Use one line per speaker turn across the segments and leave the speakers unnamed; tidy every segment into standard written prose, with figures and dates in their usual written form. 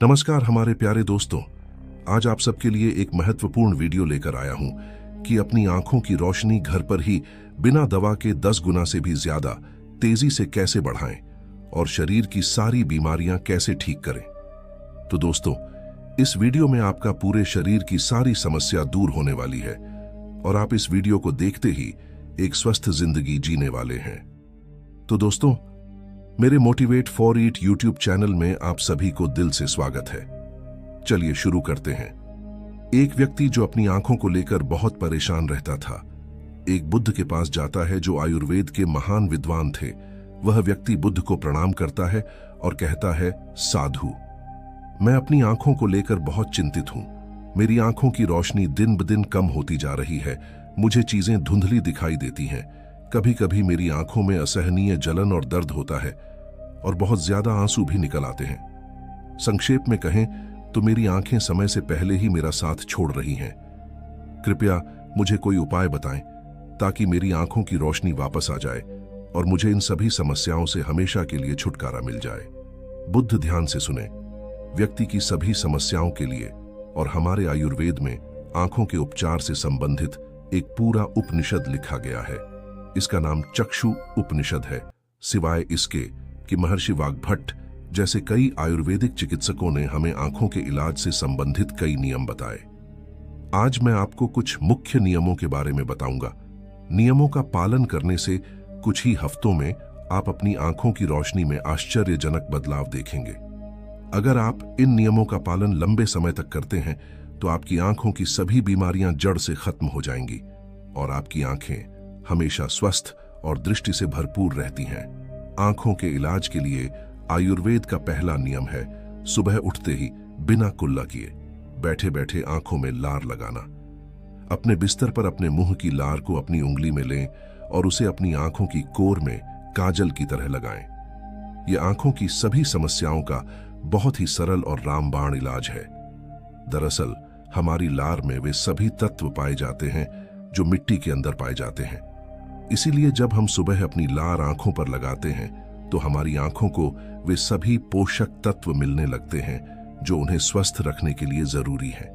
नमस्कार हमारे प्यारे दोस्तों, आज आप सबके लिए एक महत्वपूर्ण वीडियो लेकर आया हूं कि अपनी आंखों की रोशनी घर पर ही बिना दवा के 10 गुना से भी ज्यादा तेजी से कैसे बढ़ाएं और शरीर की सारी बीमारियां कैसे ठीक करें। तो दोस्तों, इस वीडियो में आपका पूरे शरीर की सारी समस्या दूर होने वाली है और आप इस वीडियो को देखते ही एक स्वस्थ जिंदगी जीने वाले हैं। तो दोस्तों, मेरे motivate for eat YouTube channel में आप सभी को दिल से स्वागत है। चलिए शुरू करते हैं। एक व्यक्ति जो अपनी आंखों को लेकर बहुत परेशान रहता था, एक बुद्ध के पास जाता है जो आयुर्वेद के महान विद्वान थे। वह व्यक्ति बुद्ध को प्रणाम करता है और कहता है, साधु, मैं अपनी आंखों को लेकर बहुत चिंतित हूं। मेरी आंखों की रोशनी दिन ब दिन कम होती जा रही है। मुझे चीजें धुंधली दिखाई देती हैं। कभी कभी मेरी आंखों में असहनीय जलन और दर्द होता है और बहुत ज्यादा आंसू भी निकल आते हैं। संक्षेप में कहें तो मेरी आंखें समय से पहले ही मेरा साथ छोड़ रही हैं। कृपया मुझे कोई उपाय बताएं ताकि मेरी आंखों की रोशनी वापस आ जाए और मुझे इन सभी समस्याओं से हमेशा के लिए छुटकारा मिल जाए। बुद्ध ध्यान से सुने। व्यक्ति की सभी समस्याओं के लिए और हमारे आयुर्वेद में आंखों के उपचार से संबंधित एक पूरा उपनिषद लिखा गया है। इसका नाम चक्षु उपनिषद है, सिवाय इसके कि महर्षि वाग्भट्ट जैसे कई आयुर्वेदिक चिकित्सकों ने हमें आंखों के इलाज से संबंधित कई नियम बताए। आज मैं आपको कुछ मुख्य नियमों के बारे में बताऊंगा। नियमों का पालन करने से कुछ ही हफ्तों में आप अपनी आंखों की रोशनी में आश्चर्यजनक बदलाव देखेंगे। अगर आप इन नियमों का पालन लंबे समय तक करते हैं तो आपकी आंखों की सभी बीमारियां जड़ से खत्म हो जाएंगी और आपकी आंखें हमेशा स्वस्थ और दृष्टि से भरपूर रहती हैं। आंखों के इलाज के लिए आयुर्वेद का पहला नियम है, सुबह उठते ही बिना कुल्ला किए बैठे बैठे आंखों में लार लगाना। अपने बिस्तर पर अपने मुंह की लार को अपनी उंगली में लें और उसे अपनी आंखों की कोर में काजल की तरह लगाएं। यह आंखों की सभी समस्याओं का बहुत ही सरल और रामबाण इलाज है। दरअसल हमारी लार में वे सभी तत्व पाए जाते हैं जो मिट्टी के अंदर पाए जाते हैं। इसीलिए जब हम सुबह अपनी लार आंखों पर लगाते हैं तो हमारी आंखों को वे सभी पोषक तत्व मिलने लगते हैं जो उन्हें स्वस्थ रखने के लिए जरूरी है।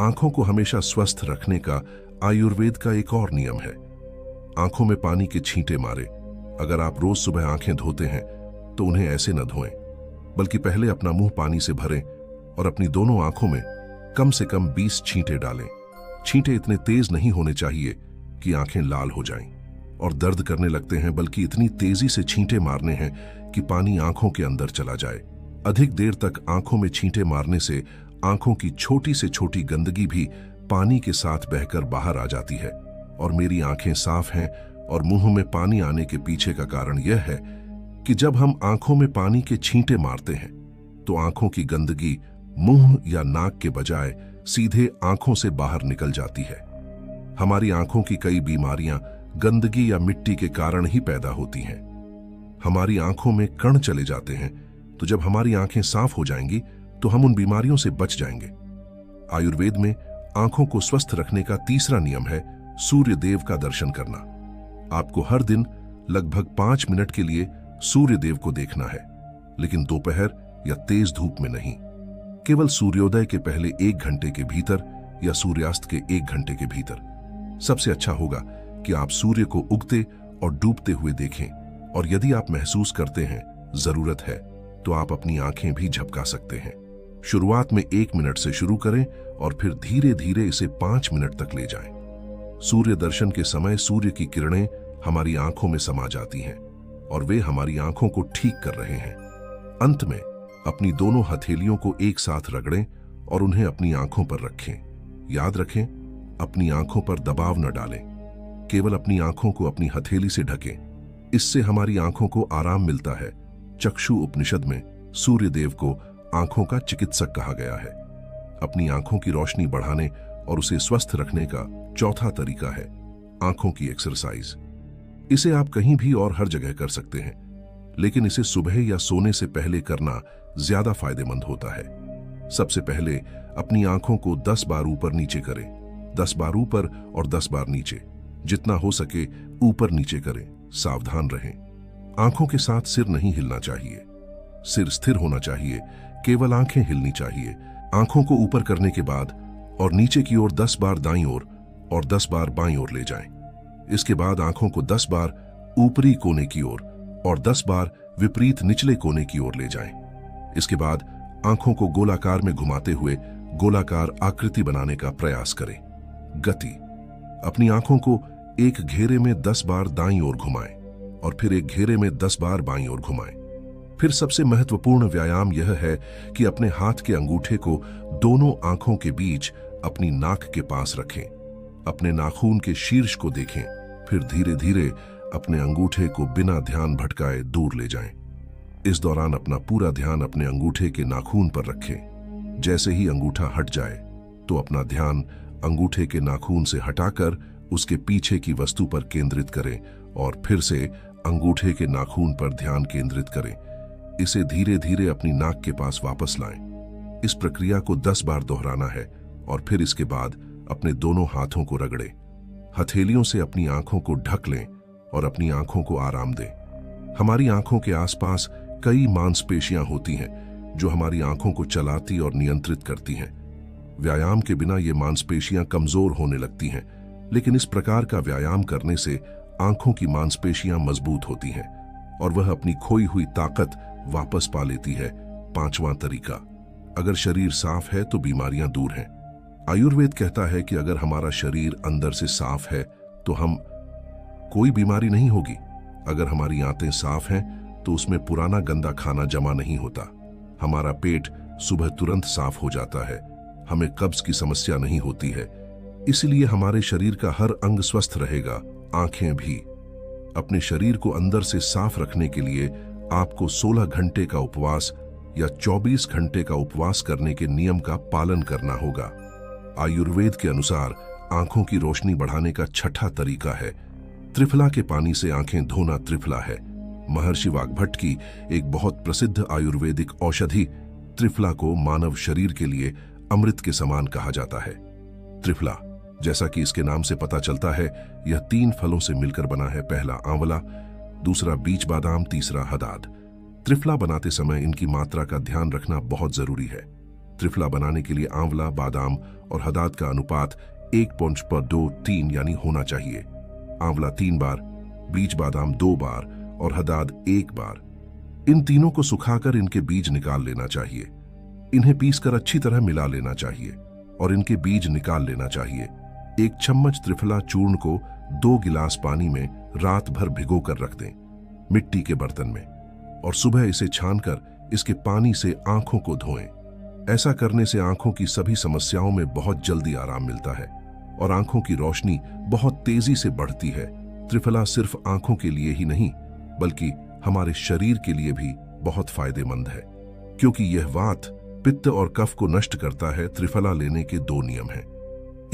आंखों को हमेशा स्वस्थ रखने का आयुर्वेद का एक और नियम है, आंखों में पानी के छींटे मारे। अगर आप रोज सुबह आंखें धोते हैं तो उन्हें ऐसे न धोएं, बल्कि पहले अपना मुंह पानी से भरें और अपनी दोनों आंखों में कम से कम 20 छींटे डालें। छींटे इतने तेज नहीं होने चाहिए कि आंखें लाल हो जाएं और दर्द करने लगते हैं, बल्कि इतनी तेजी से छींटे मारने हैं कि पानी आंखों के अंदर चला जाए। अधिक देर तक आंखों में छींटे मारने से आंखों की छोटी से छोटी गंदगी भी पानी के साथ बहकर बाहर आ जाती है और मेरी आंखें साफ हैं। और मुंह में पानी आने के पीछे का कारण यह है कि जब हम आंखों में पानी के छींटे मारते हैं तो आंखों की गंदगी मुंह या नाक के बजाय सीधे आंखों से बाहर निकल जाती है। हमारी आंखों की कई बीमारियां गंदगी या मिट्टी के कारण ही पैदा होती हैं। हमारी आंखों में कण चले जाते हैं, तो जब हमारी आंखें साफ हो जाएंगी तो हम उन बीमारियों से बच जाएंगे। आयुर्वेद में आंखों को स्वस्थ रखने का तीसरा नियम है सूर्य देव का दर्शन करना। आपको हर दिन लगभग 5 मिनट के लिए सूर्य देव को देखना है, लेकिन दोपहर या तेज धूप में नहीं। केवल सूर्योदय के पहले 1 घंटे के भीतर या सूर्यास्त के 1 घंटे के भीतर। सबसे अच्छा होगा कि आप सूर्य को उगते और डूबते हुए देखें, और यदि आप महसूस करते हैं जरूरत है तो आप अपनी आंखें भी झपका सकते हैं। शुरुआत में 1 मिनट से शुरू करें और फिर धीरे धीरे इसे 5 मिनट तक ले जाएं। सूर्य दर्शन के समय सूर्य की किरणें हमारी आंखों में समा जाती हैं और वे हमारी आंखों को ठीक कर रहे हैं। अंत में अपनी दोनों हथेलियों को एक साथ रगड़ें और उन्हें अपनी आंखों पर रखें। याद रखें, अपनी आंखों पर दबाव न डालें, केवल अपनी आंखों को अपनी हथेली से ढकें। इससे हमारी आंखों को आराम मिलता है। चक्षु उपनिषद में सूर्य देव को आंखों का चिकित्सक कहा गया है। अपनी आंखों की रोशनी बढ़ाने और उसे स्वस्थ रखने का चौथा तरीका है आंखों की एक्सरसाइज। इसे आप कहीं भी और हर जगह कर सकते हैं, लेकिन इसे सुबह या सोने से पहले करना ज्यादा फायदेमंद होता है। सबसे पहले अपनी आंखों को 10 बार ऊपर नीचे करें। 10 बार ऊपर और 10 बार नीचे। जितना हो सके ऊपर नीचे करें। सावधान रहें, आंखों के साथ सिर नहीं हिलना चाहिए। सिर स्थिर होना चाहिए, केवल आंखें हिलनी चाहिए। आंखों को ऊपर करने के बाद और नीचे की ओर 10 बार दाईं ओर और 10 बार बाईं ओर ले जाएं। इसके बाद आंखों को 10 बार ऊपरी कोने की ओर और 10 बार विपरीत निचले कोने की ओर ले जाएं। इसके बाद आंखों को गोलाकार में घुमाते हुए गोलाकार आकृति बनाने का प्रयास करें। गति, अपनी आंखों को एक घेरे में 10 बार दाईं ओर घुमाएं और फिर एक घेरे में 10 बार बाईं ओर घुमाएं। फिर सबसे महत्वपूर्ण व्यायाम यह है कि अपने हाथ के अंगूठे को दोनों आंखों के बीच अपनी नाक के पास रखें। अपने नाखून के शीर्ष को देखें, फिर धीरे धीरे अपने अंगूठे को बिना ध्यान भटकाए दूर ले जाएं। इस दौरान अपना पूरा ध्यान अपने अंगूठे के नाखून पर रखें। जैसे ही अंगूठा हट जाए तो अपना ध्यान अंगूठे के नाखून से हटाकर उसके पीछे की वस्तु पर केंद्रित करें और फिर से अंगूठे के नाखून पर ध्यान केंद्रित करें। इसे धीरे धीरे अपनी नाक के पास वापस लाएं। इस प्रक्रिया को 10 बार दोहराना है और फिर इसके बाद अपने दोनों हाथों को रगड़ें। हथेलियों से अपनी आंखों को ढक लें और अपनी आंखों को आराम दें। हमारी आंखों के आसपास कई मांसपेशियां होती हैं जो हमारी आंखों को चलाती और नियंत्रित करती हैं। व्यायाम के बिना ये मांसपेशियां कमजोर होने लगती हैं, लेकिन इस प्रकार का व्यायाम करने से आंखों की मांसपेशियां मजबूत होती हैं और वह अपनी खोई हुई ताकत वापस पा लेती है। 5वां तरीका, अगर शरीर साफ है तो बीमारियां दूर हैं। आयुर्वेद कहता है कि अगर हमारा शरीर अंदर से साफ है तो हम कोई बीमारी नहीं होगी। अगर हमारी आंतें साफ हैं तो उसमें पुराना गंदा खाना जमा नहीं होता। हमारा पेट सुबह तुरंत साफ हो जाता है। हमें कब्ज की समस्या नहीं होती है। इसलिए हमारे शरीर का हर अंग स्वस्थ रहेगा, आंखें भी। अपने शरीर को अंदर से साफ रखने के लिए आपको 16 घंटे का उपवास या 24 घंटे का उपवास करने के नियम का पालन करना होगा। आयुर्वेद के अनुसार आंखों की रोशनी बढ़ाने का छठा तरीका है त्रिफला के पानी से आंखें धोना। त्रिफला है महर्षि वाग्भट की एक बहुत प्रसिद्ध आयुर्वेदिक औषधि। त्रिफला को मानव शरीर के लिए अमृत के समान कहा जाता है। त्रिफला, जैसा कि इसके नाम से पता चलता है, यह 3 फलों से मिलकर बना है। पहला आंवला, दूसरा बीज बादाम, तीसरा हदाद। त्रिफला बनाते समय इनकी मात्रा का ध्यान रखना बहुत जरूरी है। त्रिफला बनाने के लिए आंवला, बादाम और हदाद का अनुपात 1:2:3 यानी होना चाहिए। आंवला 3 बार, बीज बादाम 2 बार और हदाद 1 बार। इन तीनों को सुखाकर इनके बीज निकाल लेना चाहिए। इन्हें पीसकर अच्छी तरह मिला लेना चाहिए और इनके बीज निकाल लेना चाहिए। 1 चम्मच त्रिफला चूर्ण को 2 गिलास पानी में रात भर भिगोकर रख दें, मिट्टी के बर्तन में, और सुबह इसे छानकर इसके पानी से आंखों को धोएं। ऐसा करने से आंखों की सभी समस्याओं में बहुत जल्दी आराम मिलता है और आंखों की रोशनी बहुत तेजी से बढ़ती है। त्रिफला सिर्फ आंखों के लिए ही नहीं बल्कि हमारे शरीर के लिए भी बहुत फायदेमंद है, क्योंकि यह वात, पित्त और कफ को नष्ट करता है। त्रिफला लेने के 2 नियम हैं,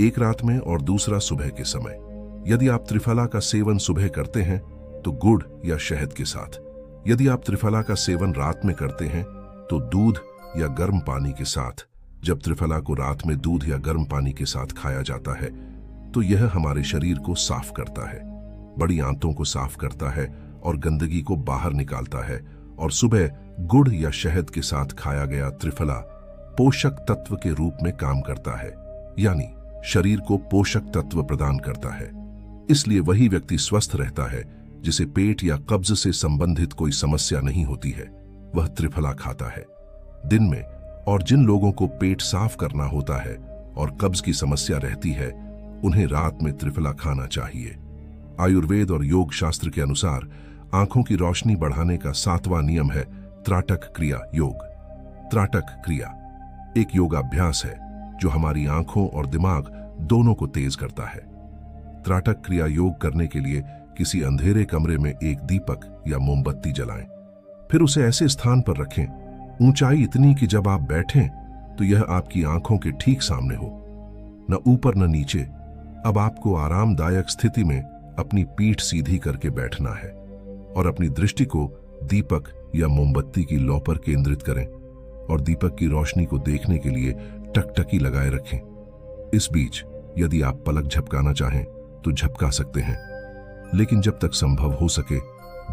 एक रात में और दूसरा सुबह के समय। यदि आप त्रिफला का सेवन सुबह करते हैं तो गुड़ या शहद के साथ। यदि आप त्रिफला का सेवन रात में करते हैं तो दूध या गर्म पानी के साथ। जब त्रिफला को रात में दूध या गर्म पानी के साथ खाया जाता है तो यह हमारे शरीर को साफ करता है, बड़ी आंतों को साफ करता है और गंदगी को बाहर निकालता है। और सुबह गुड़ या शहद के साथ खाया गया त्रिफला पोषक तत्व के रूप में काम करता है, यानी शरीर को पोषक तत्व प्रदान करता है। इसलिए वही व्यक्ति स्वस्थ रहता है जिसे पेट या कब्ज से संबंधित कोई समस्या नहीं होती है, वह त्रिफला खाता है। दिन में और जिन लोगों को पेट साफ करना होता है और कब्ज की समस्या रहती है, उन्हें रात में त्रिफला खाना चाहिए। आयुर्वेद और योग शास्त्र के अनुसार आंखों की रोशनी बढ़ाने का 7वां नियम है त्राटक क्रिया योग। त्राटक क्रिया एक योगाभ्यास है जो हमारी आंखों और दिमाग दोनों को तेज करता है। त्राटक क्रिया योग करने के लिए किसी अंधेरे कमरे में एक दीपक या मोमबत्ती जलाएं। फिर उसे ऐसे स्थान पर रखें, ऊंचाई इतनी कि जब आप बैठें तो यह आपकी आंखों के ठीक सामने हो, न ऊपर न नीचे। अब आपको आरामदायक स्थिति में अपनी पीठ सीधी करके बैठना है और अपनी दृष्टि को दीपक या मोमबत्ती की लौ पर केंद्रित करें और दीपक की रोशनी को देखने के लिए टकटकी लगाए रखें। इस बीच यदि आप पलक झपकाना चाहें तो झपका सकते हैं, लेकिन जब तक संभव हो सके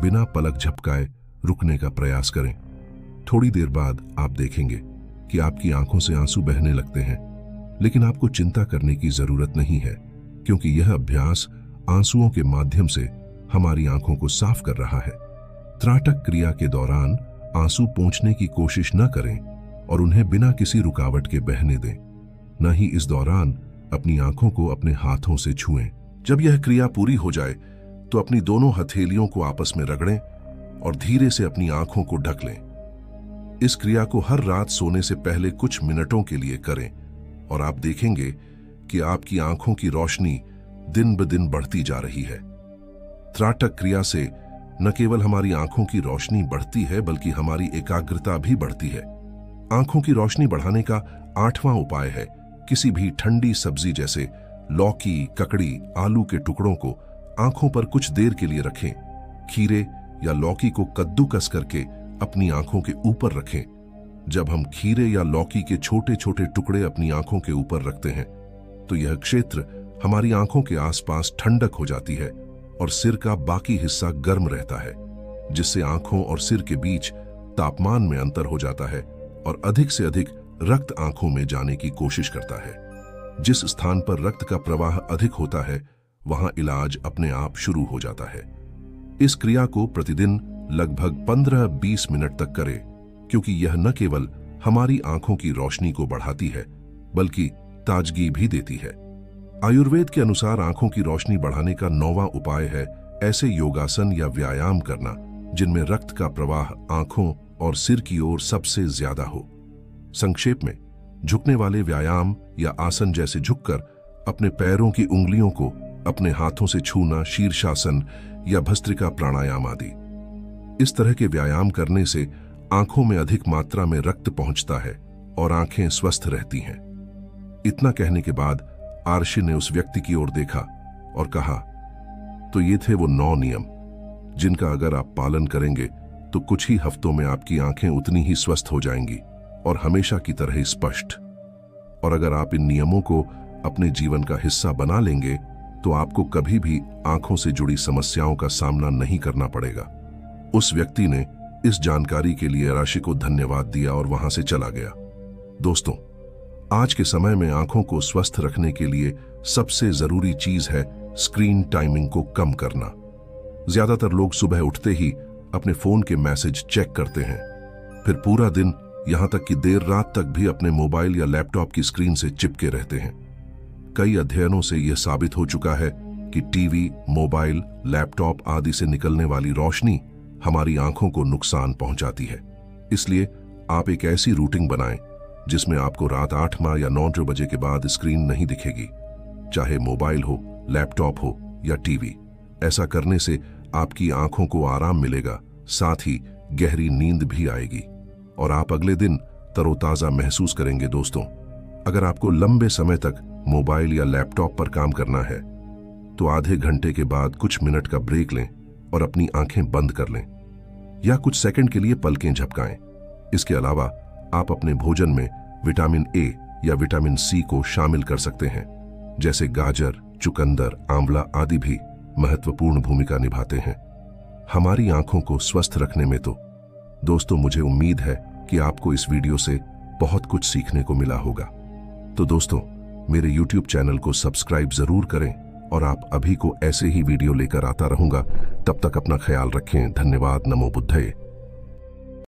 बिना पलक झपकाए रुकने का प्रयास करें। थोड़ी देर बाद आप देखेंगे कि आपकी आंखों से आंसू बहने लगते हैं, लेकिन आपको चिंता करने की जरूरत नहीं है, क्योंकि यह अभ्यास आंसुओं के माध्यम से हमारी आंखों को साफ कर रहा है। त्राटक क्रिया के दौरान आंसू पोंछने की कोशिश न करें और उन्हें बिना किसी रुकावट के बहने दें। न ही इस दौरान अपनी आंखों को अपने हाथों से छुएं। जब यह क्रिया पूरी हो जाए तो अपनी दोनों हथेलियों को आपस में रगड़ें और धीरे से अपनी आंखों को ढक लें। इस क्रिया को हर रात सोने से पहले कुछ मिनटों के लिए करें और आप देखेंगे कि आपकी आंखों की रोशनी दिन ब दिन बढ़ती जा रही है। त्राटक क्रिया से न केवल हमारी आंखों की रोशनी बढ़ती है, बल्कि हमारी एकाग्रता भी बढ़ती है। आंखों की रोशनी बढ़ाने का 8वां उपाय है किसी भी ठंडी सब्जी जैसे लौकी, ककड़ी, आलू के टुकड़ों को आंखों पर कुछ देर के लिए रखें। खीरे या लौकी को कद्दूकस करके अपनी आंखों के ऊपर रखें। जब हम खीरे या लौकी के छोटे छोटे टुकड़े अपनी आंखों के ऊपर रखते हैं तो यह क्षेत्र हमारी आंखों के आसपास ठंडक हो जाती है और सिर का बाकी हिस्सा गर्म रहता है, जिससे आंखों और सिर के बीच तापमान में अंतर हो जाता है और अधिक से अधिक रक्त आंखों में जाने की कोशिश करता है। जिस स्थान पर रक्त का प्रवाह अधिक होता है वहां इलाज अपने आप शुरू हो जाता है। इस क्रिया को प्रतिदिन लगभग 15-20 मिनट तक करें, क्योंकि यह न केवल हमारी आंखों की रोशनी को बढ़ाती है बल्कि ताजगी भी देती है। आयुर्वेद के अनुसार आंखों की रोशनी बढ़ाने का 9वां उपाय है ऐसे योगासन या व्यायाम करना जिनमें रक्त का प्रवाह आंखों और सिर की ओर सबसे ज्यादा हो। संक्षेप में, झुकने वाले व्यायाम या आसन जैसे झुककर अपने पैरों की उंगलियों को अपने हाथों से छूना, शीर्षासन या भस्त्रिका प्राणायाम आदि। इस तरह के व्यायाम करने से आंखों में अधिक मात्रा में रक्त पहुंचता है और आंखें स्वस्थ रहती हैं। इतना कहने के बाद आर्षि ने उस व्यक्ति की ओर देखा और कहा, तो ये थे वो 9 नियम जिनका अगर आप पालन करेंगे तो कुछ ही हफ्तों में आपकी आंखें उतनी ही स्वस्थ हो जाएंगी और हमेशा की तरह ही स्पष्ट। और अगर आप इन नियमों को अपने जीवन का हिस्सा बना लेंगे तो आपको कभी भी आंखों से जुड़ी समस्याओं का सामना नहीं करना पड़ेगा। उस व्यक्ति ने इस जानकारी के लिए आर्षि को धन्यवाद दिया और वहां से चला गया। दोस्तों, आज के समय में आंखों को स्वस्थ रखने के लिए सबसे जरूरी चीज है स्क्रीन टाइमिंग को कम करना। ज्यादातर लोग सुबह उठते ही अपने फोन के मैसेज चेक करते हैं, फिर पूरा दिन यहां तक कि देर रात तक भी अपने मोबाइल या लैपटॉप की स्क्रीन से चिपके रहते हैं। कई अध्ययनों से यह साबित हो चुका है कि टीवी, मोबाइल, लैपटॉप आदि से निकलने वाली रोशनी हमारी आंखों को नुकसान पहुंचाती है। इसलिए आप एक ऐसी रूटीन बनाएं जिसमें आपको रात 8 या 9 बजे के बाद स्क्रीन नहीं दिखेगी, चाहे मोबाइल हो, लैपटॉप हो या टीवी। ऐसा करने से आपकी आंखों को आराम मिलेगा, साथ ही गहरी नींद भी आएगी और आप अगले दिन तरोताजा महसूस करेंगे। दोस्तों, अगर आपको लंबे समय तक मोबाइल या लैपटॉप पर काम करना है तो आधे घंटे के बाद कुछ मिनट का ब्रेक लें और अपनी आंखें बंद कर लें या कुछ सेकंड के लिए पलकें झपकाएं। इसके अलावा आप अपने भोजन में विटामिन ए या विटामिन सी को शामिल कर सकते हैं, जैसे गाजर, चुकंदर, आंवला आदि भी महत्वपूर्ण भूमिका निभाते हैं हमारी आंखों को स्वस्थ रखने में। तो दोस्तों, मुझे उम्मीद है कि आपको इस वीडियो से बहुत कुछ सीखने को मिला होगा। तो दोस्तों, मेरे YouTube चैनल को सब्सक्राइब जरूर करें और आप अभी को ऐसे ही वीडियो लेकर आता रहूंगा। तब तक अपना ख्याल रखें। धन्यवाद। नमो बुद्धाय।